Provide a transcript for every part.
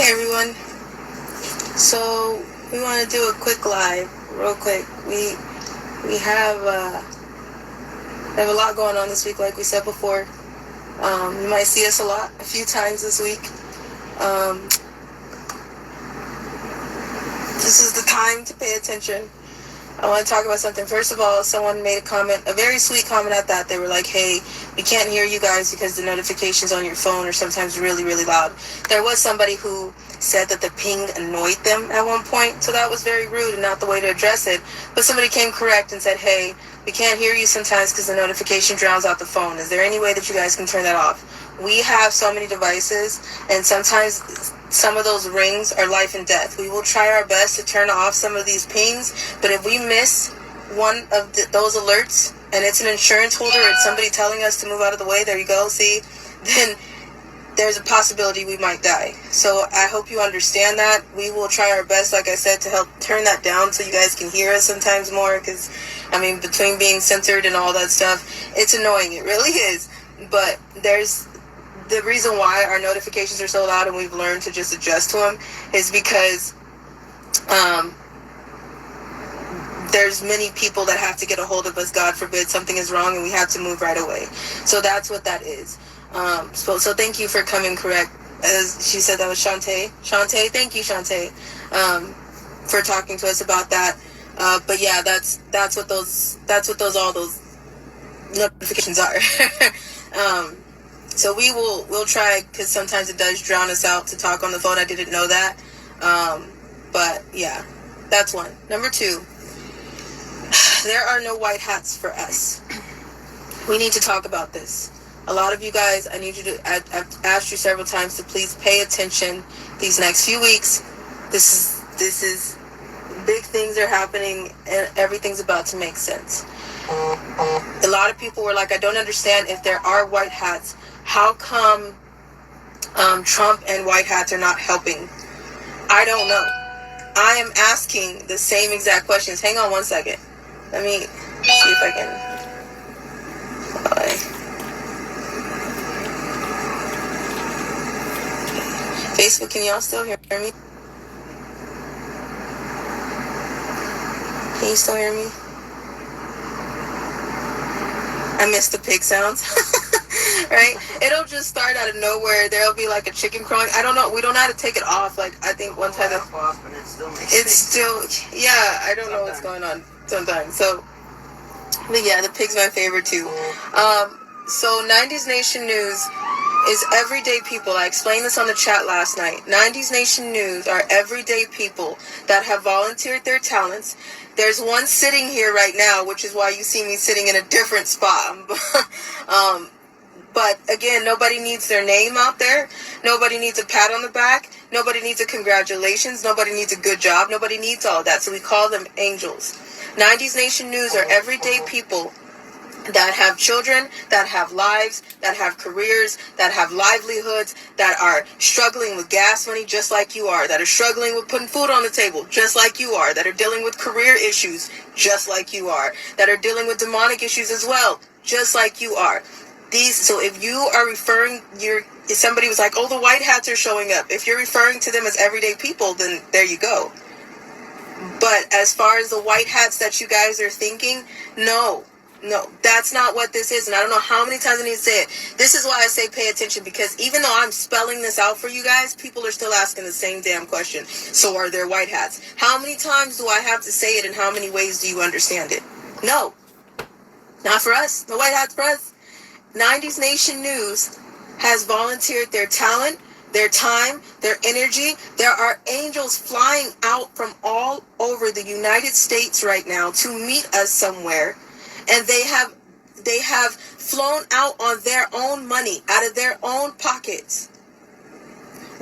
everyone. So we want to do a quick live, real quick. We have a lot going on this week, like we said before. You might see us a few times this week. This is the time to pay attention. I want to talk about something. First of all, someone made a comment, a very sweet comment at that. They were like, hey, we can't hear you guys because the notifications on your phone are sometimes really, really loud. There was somebody who said that the ping annoyed them at one point, so that was very rude and not the way to address it. But somebody came correct and said, hey, we can't hear you sometimes because the notification drowns out the phone. Is there any way that you guys can turn that off? We have so many devices, and sometimes some of those rings are life and death. We will try our best to turn off some of these pings, but if we miss one of those alerts, and it's an insurance holder, or it's somebody telling us to move out of the way, there you go, see, then there's a possibility we might die. So I hope you understand that. We will try our best, like I said, to help turn that down so you guys can hear us sometimes more, because, I mean, between being censored and all that stuff, it's annoying. It really is. But there's the reason why our notifications are so loud and we've learned to just adjust to them is because there's many people that have to get a hold of us. God forbid something is wrong and we have to move right away. So that's what that is. So thank you for coming correct. As she said, that was Shantae. Shantae, thank you, Shantae, for talking to us about that. But yeah, that's what all those notifications are. So we'll try, because sometimes it does drown us out to talk on the phone. I didn't know that. But yeah, that's one. Number two, there are no white hats for us. We need to talk about this. A lot of you guys, I've asked you several times to please pay attention these next few weeks. This is big things are happening and everything's about to make sense. A lot of people were like, I don't understand, if there are white hats, how come Trump and white hats are not helping? I don't know. I am asking the same exact questions. Hang on one second. Let me see if I can. Facebook, can y'all still hear me? Can you still hear me? I missed the pig sounds. Right? It'll just start out of nowhere. There'll be like a chicken crowing. I don't know. We don't know how to take it off. Like, I think one time it's still, yeah, I don't know what's going on sometimes. So, but yeah, the pig's my favorite too. So 90s Nation News is everyday people. I explained this on the chat last night. 90s Nation News are everyday people that have volunteered their talents. There's one sitting here right now, which is why you see me sitting in a different spot. But again, nobody needs their name out there. Nobody needs a pat on the back. Nobody needs a congratulations. Nobody needs a good job. Nobody needs all that. So we call them angels. 90s Nation News are everyday people that have children, that have lives, that have careers, that have livelihoods, that are struggling with gas money just like you are, that are struggling with putting food on the table just like you are, that are dealing with career issues just like you are, that are dealing with demonic issues as well, just like you are. So if you are referring, if somebody was like, oh, the white hats are showing up, if you're referring to them as everyday people, then there you go. But as far as the white hats that you guys are thinking, no, that's not what this is. And I don't know how many times I need to say it. This is why I say pay attention, because even though I'm spelling this out for you guys, people are still asking the same damn question. So are there white hats? How many times do I have to say it, and how many ways do you understand it? No, not for us. No white hats for us. 90s Nation News has volunteered their talent, their time, their energy. There are angels flying out from all over the United States right now to meet us somewhere. And they have flown out on their own money, out of their own pockets.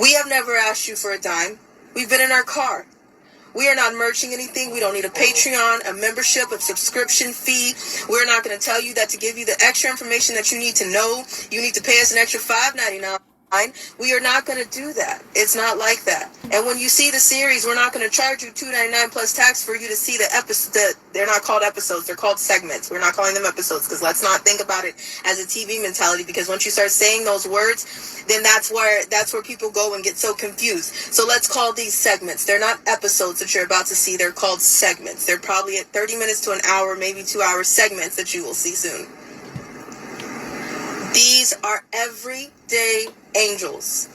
We have never asked you for a dime. We've been in our car. We are not merching anything. We don't need a Patreon, a membership, a subscription fee. We're not going to tell you that to give you the extra information that you need to know, you need to pay us an extra $5.99. We are not going to do that. It's not like that. And when you see the series, we're not going to charge you $2.99 plus tax for you to see the episode. They're not called episodes. They're called segments. We're not calling them episodes because let's not think about it as a TV mentality, because once you start saying those words, then that's where people go and get so confused. So let's call these segments. They're not episodes that you're about to see. They're called segments. They're probably at 30 minutes to an hour, maybe 2 hour segments that you will see soon. These are everyday angels.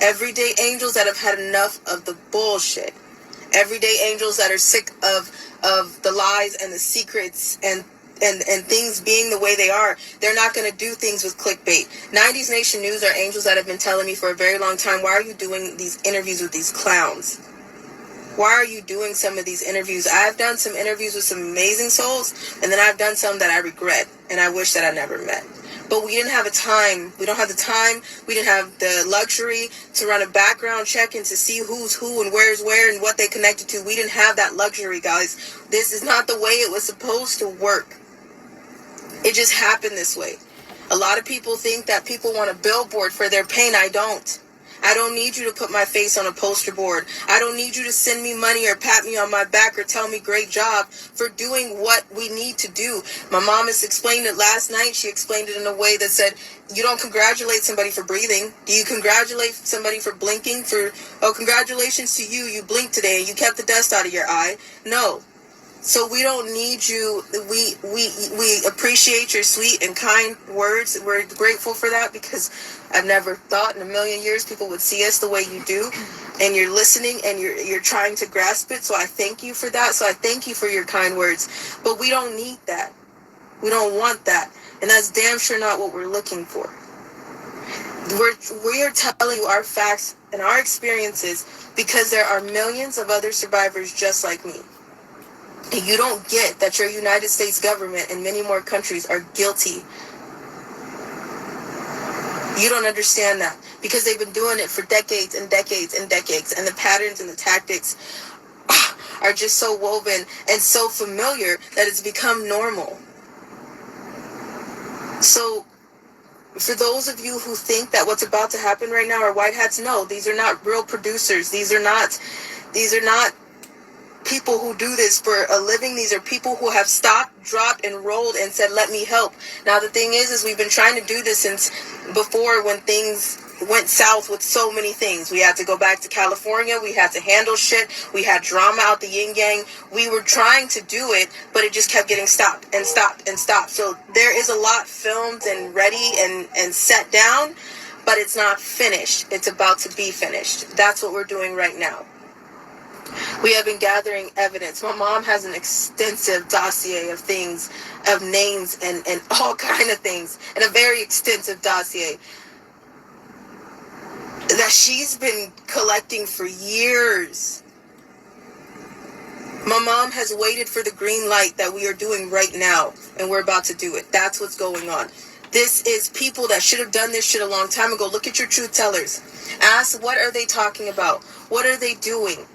Everyday angels that have had enough of the bullshit. Everyday angels that are sick of the lies and the secrets and things being the way they are. They're not going to do things with clickbait. 90s Nation News are angels that have been telling me for a very long time, why are you doing these interviews with these clowns? Why are you doing some of these interviews? I've done some interviews with some amazing souls, and then I've done some that I regret and I wish that I never met. But we didn't have the time. We don't have the time. We didn't have the luxury to run a background check and to see who's who and where's where and what they connected to. We didn't have that luxury, guys. This is not the way it was supposed to work. It just happened this way. A lot of people think that people want a billboard for their pain. I don't. I don't need you to put my face on a poster board. I don't need you to send me money or pat me on my back or tell me great job for doing what we need to do. My mom has explained it last night. She explained it in a way that said, you don't congratulate somebody for breathing. Do you congratulate somebody for blinking? Oh, congratulations to you. You blinked today and you kept the dust out of your eye. No. So we don't need you. We appreciate your sweet and kind words. We're grateful for that, because I've never thought in a million years people would see us the way you do, and you're listening and you're trying to grasp it. So I thank you for that. So I thank you for your kind words. But we don't need that. We don't want that, and that's damn sure not what we're looking for. We are telling you our facts and our experiences because there are millions of other survivors just like me. And you don't get that your United States government and many more countries are guilty. You don't understand that, because they've been doing it for decades and decades and decades, and the patterns and the tactics are just so woven and so familiar that it's become normal. So for those of you who think that what's about to happen right now are white hats, no, these are not real producers. These are not people who do this for a living. These are people who have stopped, dropped, and rolled and said, let me help. Now, the thing is we've been trying to do this since before, when things went south with so many things. We had to go back to California. We had to handle shit. We had drama out the yin yang. We were trying to do it, but it just kept getting stopped and stopped and stopped. So there is a lot filmed and ready and set down, but it's not finished. It's about to be finished. That's what we're doing right now. We have been gathering evidence. My mom has an extensive dossier of things, of names and all kind of things, and a very extensive dossier that she's been collecting for years. My mom has waited for the green light that we are doing right now, and we're about to do it. That's what's going on. This is people that should have done this shit a long time ago. Look at your truth tellers. Ask, what are they talking about? What are they doing?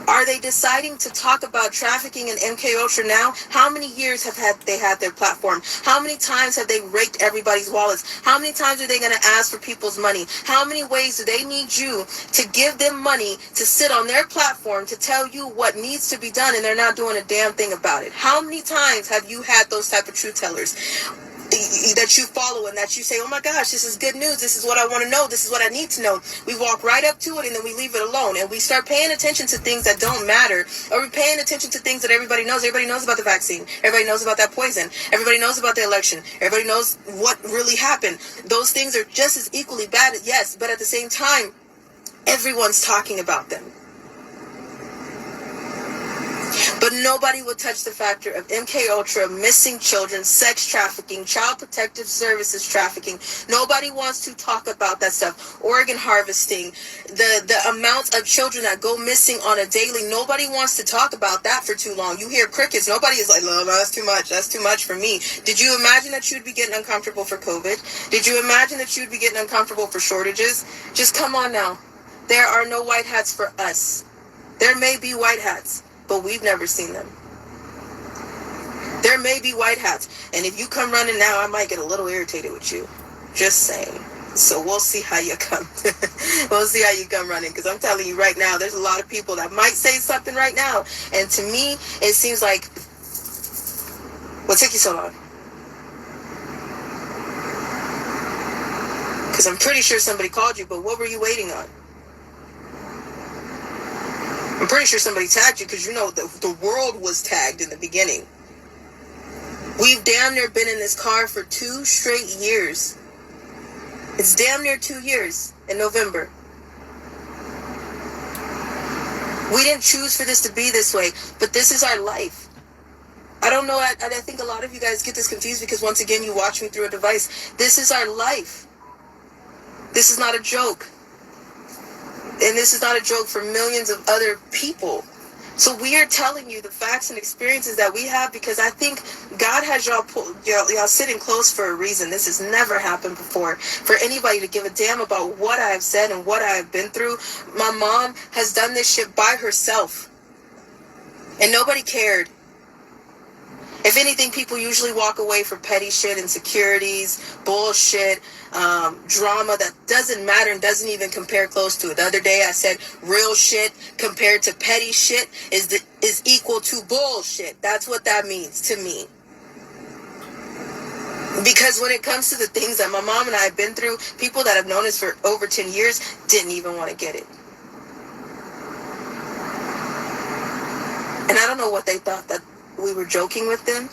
Are they deciding to talk about trafficking and MK Ultra now? How many years have they had their platform? How many times have they raked everybody's wallets? How many times are they going to ask for people's money? How many ways do they need you to give them money to sit on their platform to tell you what needs to be done, and they're not doing a damn thing about it? How many times have you had those type of truth tellers that you follow and that you say, oh my gosh, this is good news, this is what I want to know, this is what I need to know? We walk right up to it and then we leave it alone, and we start paying attention to things that don't matter, or we're paying attention to things that everybody knows. Everybody knows about the vaccine, everybody knows about that poison, everybody knows about the election, everybody knows what really happened. Those things are just as equally bad, yes, but at the same time, everyone's talking about them. But nobody will touch the factor of MK Ultra, missing children, sex trafficking, child protective services trafficking. Nobody wants to talk about that stuff. Organ harvesting, the amount of children that go missing on a daily. Nobody wants to talk about that for too long. You hear crickets. Nobody is like, no, that's too much. That's too much for me. Did you imagine that you'd be getting uncomfortable for COVID? Did you imagine that you'd be getting uncomfortable for shortages? Just come on now. There are no white hats for us. There may be white hats, but we've never seen them. There may be white hats, and if you come running now, I might get a little irritated with you. Just saying. So we'll see how you come. We'll see how you come running. Because I'm telling you right now, there's a lot of people that might say something right now. And to me, it seems like, what took you so long? Because I'm pretty sure somebody called you, but what were you waiting on? I'm pretty sure somebody tagged you, because you know the world was tagged in the beginning. We've damn near been in this car for 2 straight years. It's damn near 2 years in November. We didn't choose for this to be this way, but this is our life. I don't know, I think a lot of you guys get this confused because once again, you watch me through a device. This is our life. This is not a joke. And this is not a joke for millions of other people. So we are telling you the facts and experiences that we have, because I think God has y'all sitting close for a reason. This has never happened before. For anybody to give a damn about what I have said and what I have been through. My mom has done this shit by herself. And nobody cared. If anything, people usually walk away for petty shit, insecurities, bullshit, drama that doesn't matter and doesn't even compare close to it. The other day I said real shit compared to petty shit is equal to bullshit. That's what that means to me. Because when it comes to the things that my mom and I have been through, people that have known us for over 10 years didn't even want to get it. And I don't know what they thought, that we were joking with them.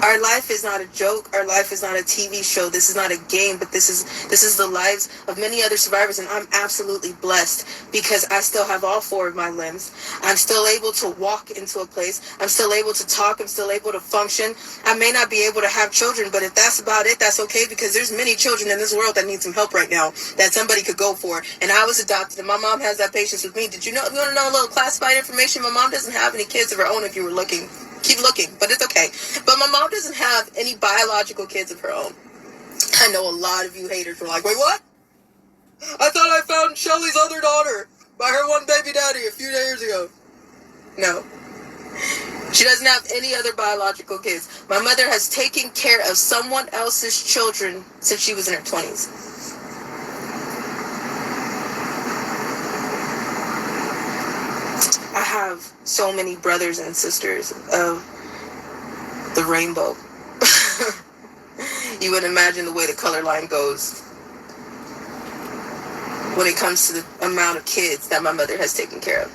Our life is not a joke. Our life is not a TV show. This is not a game, but this is the lives of many other survivors, and I'm absolutely blessed because I still have all 4 of my limbs. I'm still able to walk into a place. I'm still able to talk. I'm still able to function. I may not be able to have children, but if that's about it, that's okay, because there's many children in this world that need some help right now that somebody could go for. And I was adopted, and my mom has that patience with me. Did you know? You want to know a little classified information? My mom doesn't have any kids of her own. If you were looking. Keep looking, but it's okay. But my mom doesn't have any biological kids of her own. I know a lot of you haters were like, wait, what? I thought I found Shelley's other daughter by her one baby daddy a few years ago. No. She doesn't have any other biological kids. My mother has taken care of someone else's children since she was in her 20s. I have so many brothers and sisters of the rainbow. You would imagine the way the color line goes when it comes to the amount of kids that my mother has taken care of.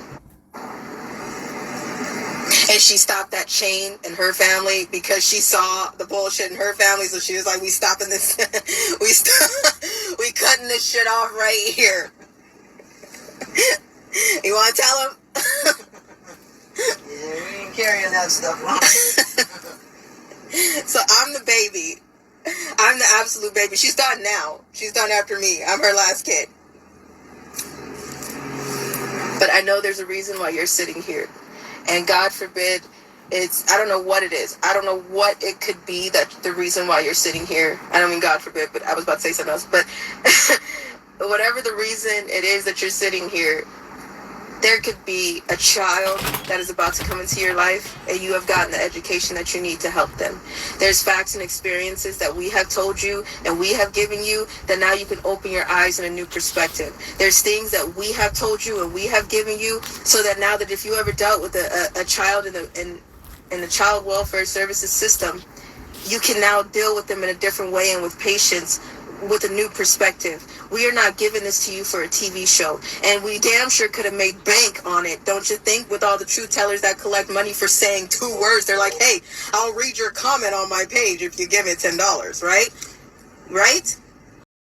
And she stopped that chain in her family because she saw the bullshit in her family. So she was like, we stopping this. We cutting this shit off right here. You want to tell him? Yeah, we ain't carrying that stuff on. So I'm the baby. I'm the absolute baby. She's done now. She's done after me. I'm her last kid. But I know there's a reason why you're sitting here. And God forbid, I don't know what it is. I don't know what it could be that the reason why you're sitting here. I don't mean God forbid, but I was about to say something else. But whatever the reason it is that you're sitting here, there could be a child that is about to come into your life, and you have gotten the education that you need to help them. There's facts and experiences that we have told you and we have given you that now you can open your eyes in a new perspective. There's things that we have told you and we have given you so that now that if you ever dealt with a child in the child welfare services system, you can now deal with them in a different way and with patience, with a new perspective. We are not giving this to you for a TV show, and we damn sure could have made bank on it, don't you think, with all the truth tellers that collect money for saying 2 words. They're like, hey, I'll read your comment on my page if you give me $10, right?